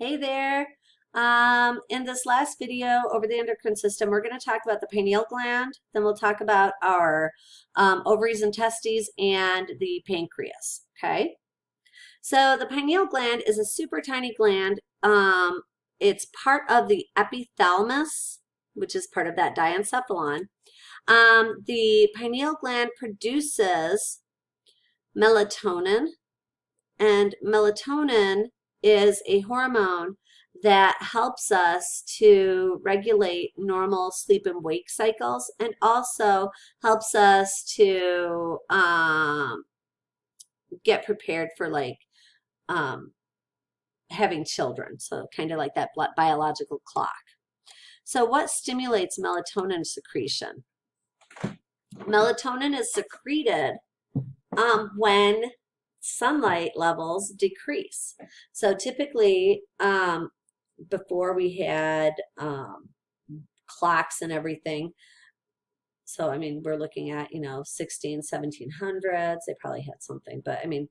Hey there. In this last video over the endocrine system, we're going to talk about the pineal gland. Then we'll talk about our ovaries and testes and the pancreas. Okay. So the pineal gland is a super tiny gland. It's part of the epithalamus, which is part of that diencephalon. The pineal gland produces melatonin, and melatonin is a hormone that helps us to regulate normal sleep and wake cycles and also helps us to get prepared for um, having children. So kind of like that biological clock. So what stimulates melatonin secretion? Melatonin is secreted when sunlight levels decrease. So typically, before we had clocks and everything, so I mean, we're looking at, 1700s, they probably had something, but I mean,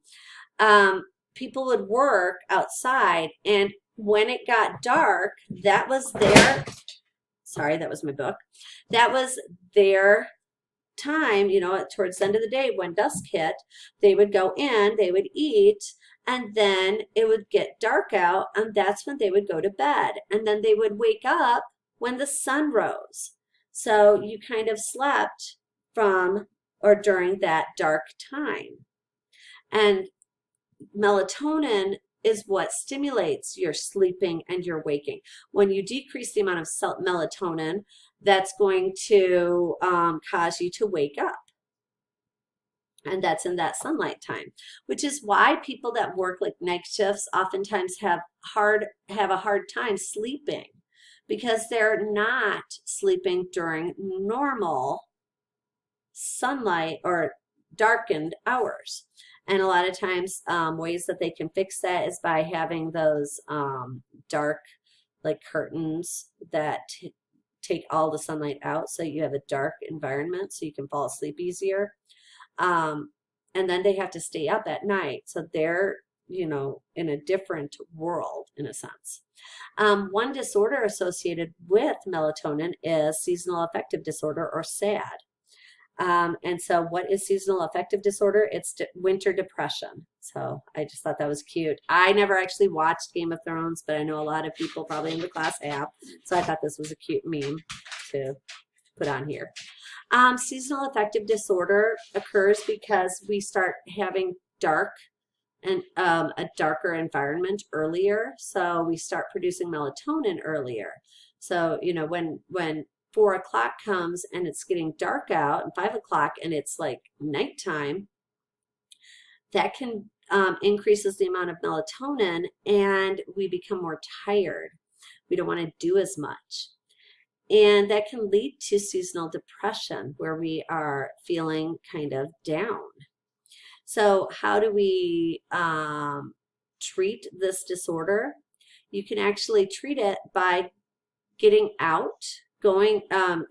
people would work outside, and when it got dark, that was their, sorry, that was my book, that was their time, towards the end of the day when dusk hit, they would go in, they would eat, and then it would get dark out, and that's when they would go to bed. And then they would wake up when the sun rose. So you kind of slept from or during that dark time. And melatonin is what stimulates your sleeping and your waking. When you decrease the amount of melatonin, that's going to cause you to wake up. And that's in that sunlight time, which is why people that work like night shifts oftentimes have a hard time sleeping, because they're not sleeping during normal sunlight or darkened hours. And a lot of times ways that they can fix that is by having those dark like curtains that take all the sunlight out, so you have a dark environment so you can fall asleep easier. And then they have to stay up at night, so they're in a different world in a sense. One disorder associated with melatonin is seasonal affective disorder, or SAD. And so what is seasonal affective disorder? It's winter depression. So I just thought that was cute. I never actually watched Game of Thrones, but I know a lot of people probably in the class have. So I thought this was a cute meme to put on here. Seasonal affective disorder occurs because we start having dark and a darker environment earlier. So we start producing melatonin earlier. So, when 4 o'clock comes and it's getting dark out, and 5 o'clock and it's like nighttime, that can increases the amount of melatonin, and we become more tired. We don't want to do as much. And that can lead to seasonal depression, where we are feeling kind of down. So how do we treat this disorder? You can actually treat it by getting out, going,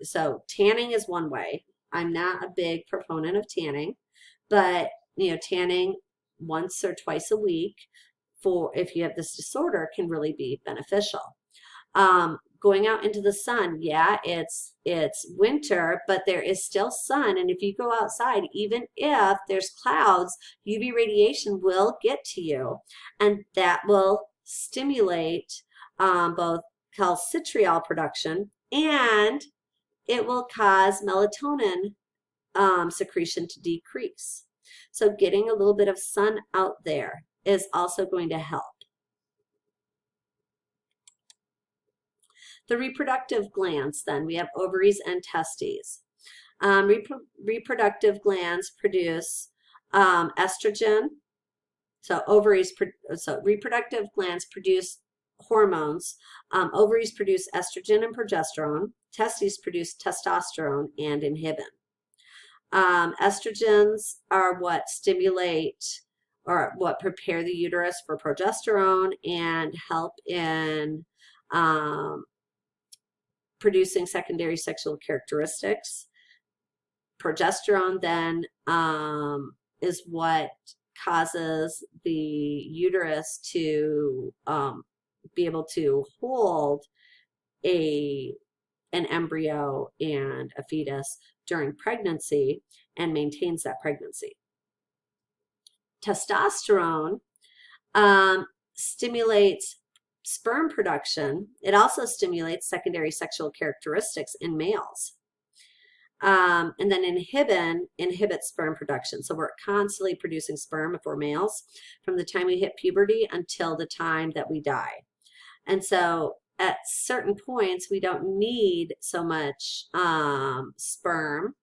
so tanning is one way. I'm not a big proponent of tanning, but tanning once or twice a week for if you have this disorder can really be beneficial. Going out into the sun, yeah, it's winter, but there is still sun, and if you go outside, even if there's clouds, UV radiation will get to you, and that will stimulate both calcitriol production, and it will cause melatonin secretion to decrease. So getting a little bit of sun out there is also going to help. The reproductive glands, then, we have ovaries and testes. Reproductive glands produce estrogen. So reproductive glands produce hormones. Ovaries produce estrogen and progesterone. Testes produce testosterone and inhibin. Estrogens are what stimulate or what prepare the uterus for progesterone and help in producing secondary sexual characteristics. Progesterone then is what causes the uterus to be able to hold an embryo and a fetus during pregnancy and maintains that pregnancy. Testosterone stimulates sperm production. It also stimulates secondary sexual characteristics in males. And then inhibin inhibits sperm production. So we're constantly producing sperm if we're males from the time we hit puberty until the time that we die. And so at certain points, we don't need so much sperm.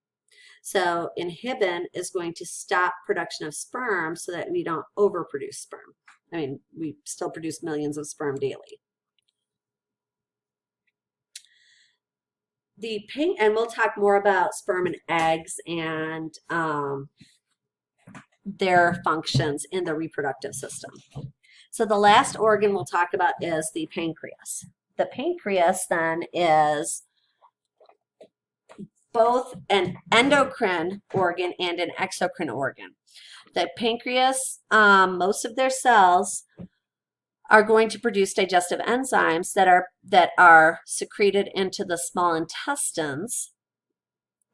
So inhibin is going to stop production of sperm so that we don't overproduce sperm. I mean, we still produce millions of sperm daily. And we'll talk more about sperm and eggs and their functions in the reproductive system. So the last organ we'll talk about is the pancreas. The pancreas then is both an endocrine organ and an exocrine organ. The pancreas, most of their cells are going to produce digestive enzymes that are secreted into the small intestines.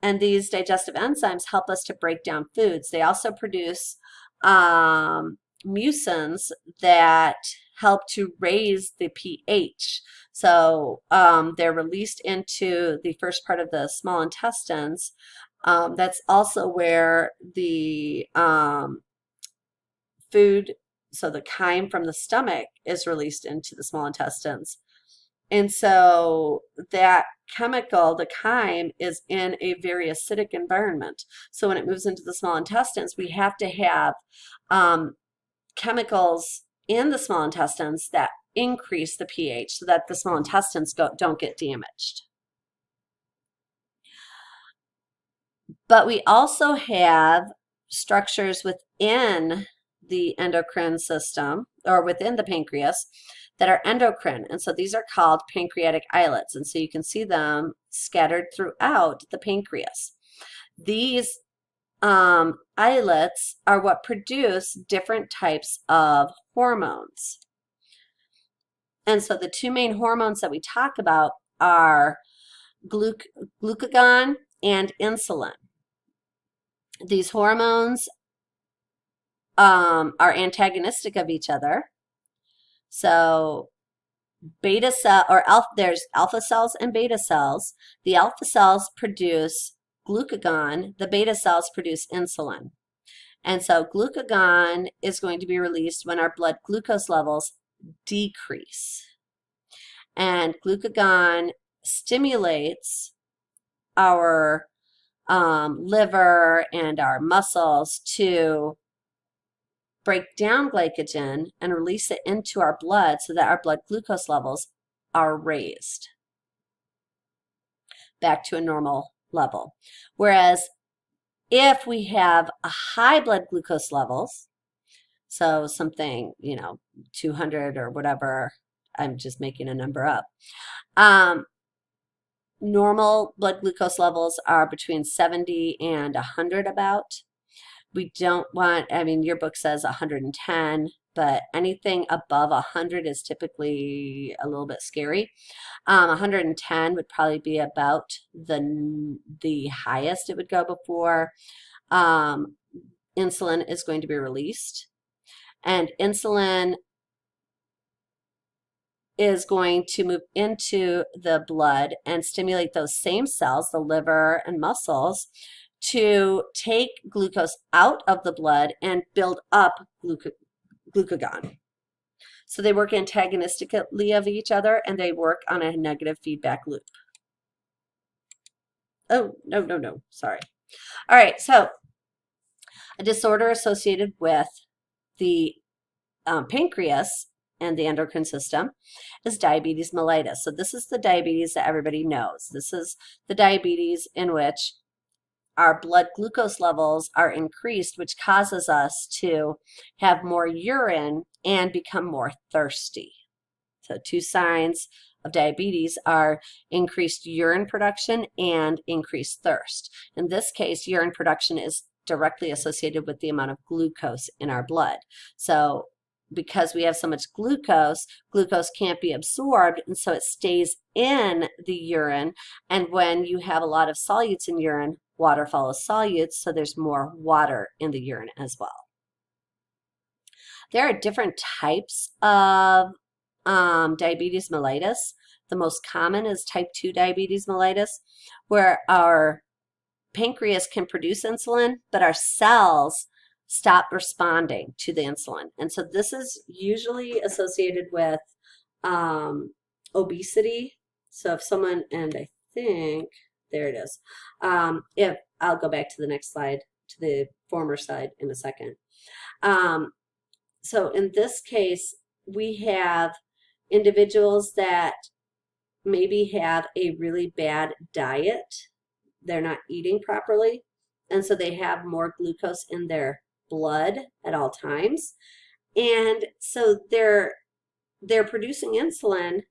And these digestive enzymes help us to break down foods. They also produce mucins that help to raise the pH. So they're released into the first part of the small intestines. That's also where the food, so the chyme from the stomach is released into the small intestines. And so that chemical, the chyme, is in a very acidic environment. So when it moves into the small intestines, we have to have chemicals in the small intestines that increase the pH so that the small intestines don't get damaged. But we also have structures within the endocrine system, or within the pancreas, that are endocrine. And so these are called pancreatic islets. And so you can see them scattered throughout the pancreas. These islets are what produce different types of hormones. And so the two main hormones that we talk about are glucagon and insulin. These hormones are antagonistic of each other. So beta cell or alpha, there's alpha cells and beta cells. The alpha cells produce glucagon, the beta cells produce insulin. And so glucagon is going to be released when our blood glucose levels decrease. And glucagon stimulates our liver and our muscles to break down glycogen and release it into our blood so that our blood glucose levels are raised back to a normal level. Whereas if we have a high blood glucose levels, so something, 200 or whatever, I'm just making a number up. Normal blood glucose levels are between 70 and 100 about. We don't want, your book says 110, but anything above 100 is typically a little bit scary. 110 would probably be about the highest it would go before insulin is going to be released. And insulin is going to move into the blood and stimulate those same cells, the liver and muscles, to take glucose out of the blood and build up glucagon. So they work antagonistically of each other, and they work on a negative feedback loop. Oh, no, sorry. All right, so a disorder associated with the pancreas and the endocrine system is diabetes mellitus. So this is the diabetes that everybody knows. This is the diabetes in which our blood glucose levels are increased, which causes us to have more urine and become more thirsty. So two signs of diabetes are increased urine production and increased thirst. In this case, urine production is directly associated with the amount of glucose in our blood. So because we have so much glucose, glucose can't be absorbed, and so it stays in the urine. And when you have a lot of solutes in urine, water follows solutes, so there's more water in the urine as well. There are different types of diabetes mellitus. The most common is type 2 diabetes mellitus, where our pancreas can produce insulin, but our cells stop responding to the insulin. And so this is usually associated with obesity. So if someone, and I think, there it is. If I'll go back to the next slide, to the former slide in a second. So in this case, we have individuals that maybe have a really bad diet. They're not eating properly, and so they have more glucose in their blood at all times. And so they're producing insulin,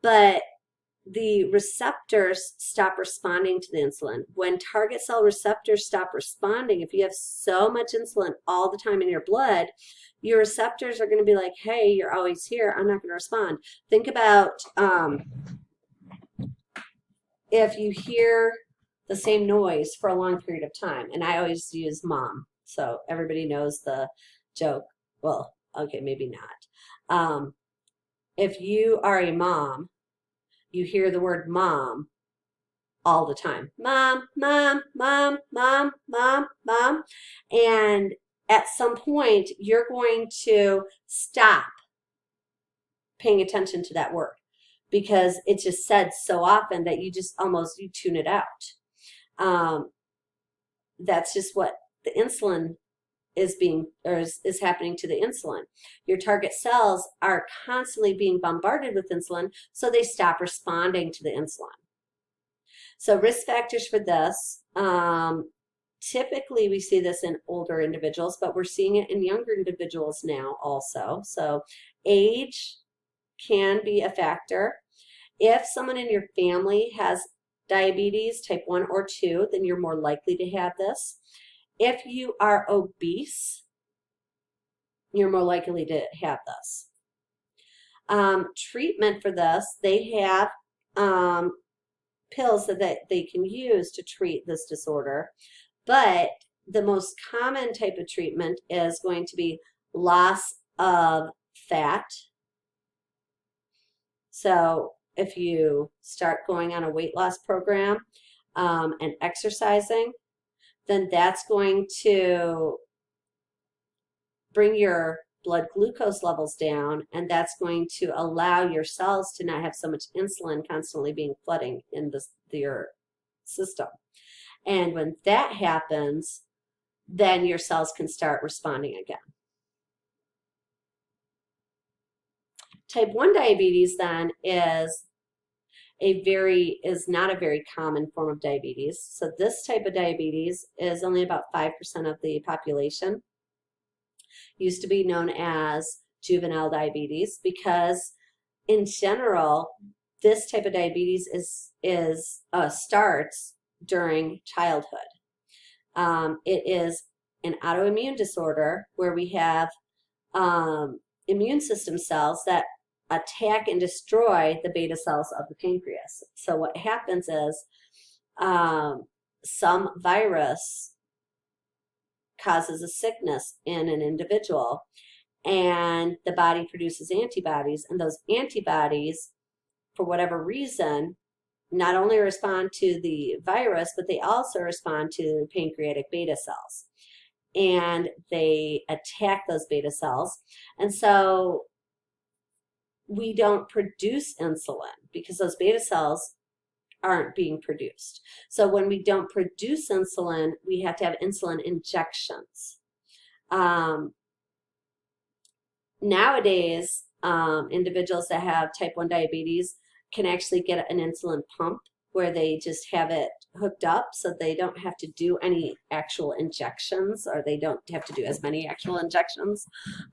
but the receptors stop responding to the insulin. When target cell receptors stop responding, if you have so much insulin all the time in your blood, your receptors are going to be like, hey, you're always here, I'm not going to respond. Think about if you hear the same noise for a long period of time, and I always use mom, so everybody knows the joke. Well, okay, maybe not. If you are a mom, you hear the word mom all the time. Mom, mom, mom, mom, mom, mom. And at some point, you're going to stop paying attention to that word because it's just said so often that you just almost, you tune it out. That's just what the insulin is being, or is happening to the insulin. Your target cells are constantly being bombarded with insulin, so they stop responding to the insulin. So risk factors for this, typically we see this in older individuals, but we're seeing it in younger individuals now also. So age can be a factor. If someone in your family has diabetes type 1 or 2, then you're more likely to have this. If you are obese, you're more likely to have this. Treatment for this, they have pills that they can use to treat this disorder, but the most common type of treatment is going to be loss of fat. So if you start going on a weight loss program and exercising, then that's going to bring your blood glucose levels down, and that's going to allow your cells to not have so much insulin constantly being flooding in your system. And when that happens, then your cells can start responding again. Type 1 diabetes then is not a very common form of diabetes. So this type of diabetes is only about 5% of the population. Used to be known as juvenile diabetes because in general, this type of diabetes starts during childhood. It is an autoimmune disorder where we have immune system cells that attack and destroy the beta cells of the pancreas. So what happens is some virus causes a sickness in an individual, and the body produces antibodies, and those antibodies, for whatever reason, not only respond to the virus, but they also respond to pancreatic beta cells, and they attack those beta cells. And so we don't produce insulin because those beta cells aren't being produced. So when we don't produce insulin, we have to have insulin injections. Nowadays, individuals that have type 1 diabetes can actually get an insulin pump where they just have it hooked up so they don't have to do any actual injections, or they don't have to do as many actual injections.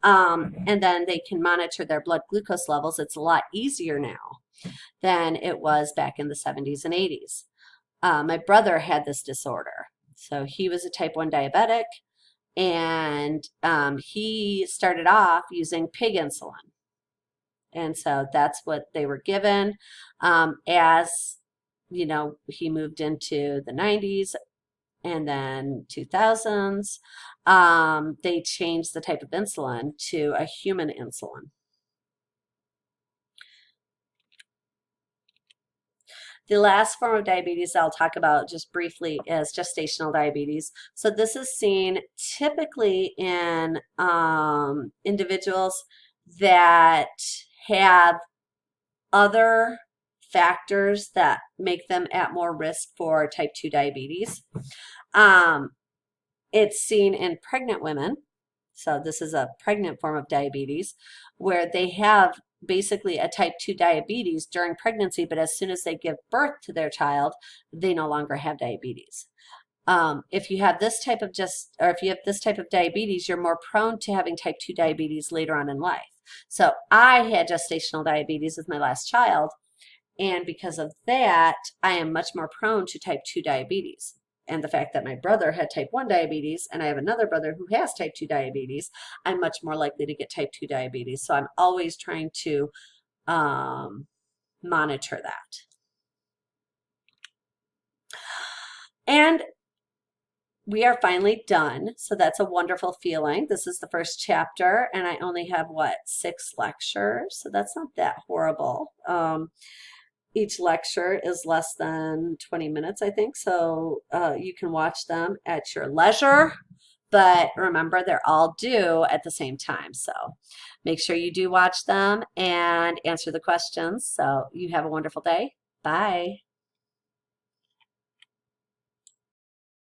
And then they can monitor their blood glucose levels. It's a lot easier now than it was back in the 70s and 80s. My brother had this disorder. So he was a type 1 diabetic, And he started off using pig insulin. And so that's what they were given. As he moved into the 90s and then 2000s, they changed the type of insulin to a human insulin. The last form of diabetes I'll talk about just briefly is gestational diabetes. So this is seen typically in individuals that have other factors that make them at more risk for type 2 diabetes. It's seen in pregnant women. So this is a pregnant form of diabetes where they have basically a type 2 diabetes during pregnancy, but as soon as they give birth to their child, they no longer have diabetes. If you have this type of diabetes, you're more prone to having type 2 diabetes later on in life. So I had gestational diabetes with my last child, and because of that, I am much more prone to type 2 diabetes. And the fact that my brother had type 1 diabetes and I have another brother who has type 2 diabetes, I'm much more likely to get type 2 diabetes. So I'm always trying to monitor that. And we are finally done. So that's a wonderful feeling. This is the first chapter, and I only have, 6 lectures. So that's not that horrible. Each lecture is less than 20 minutes, I think. So you can watch them at your leisure. But remember, they're all due at the same time. So make sure you do watch them and answer the questions. So you have a wonderful day. Bye.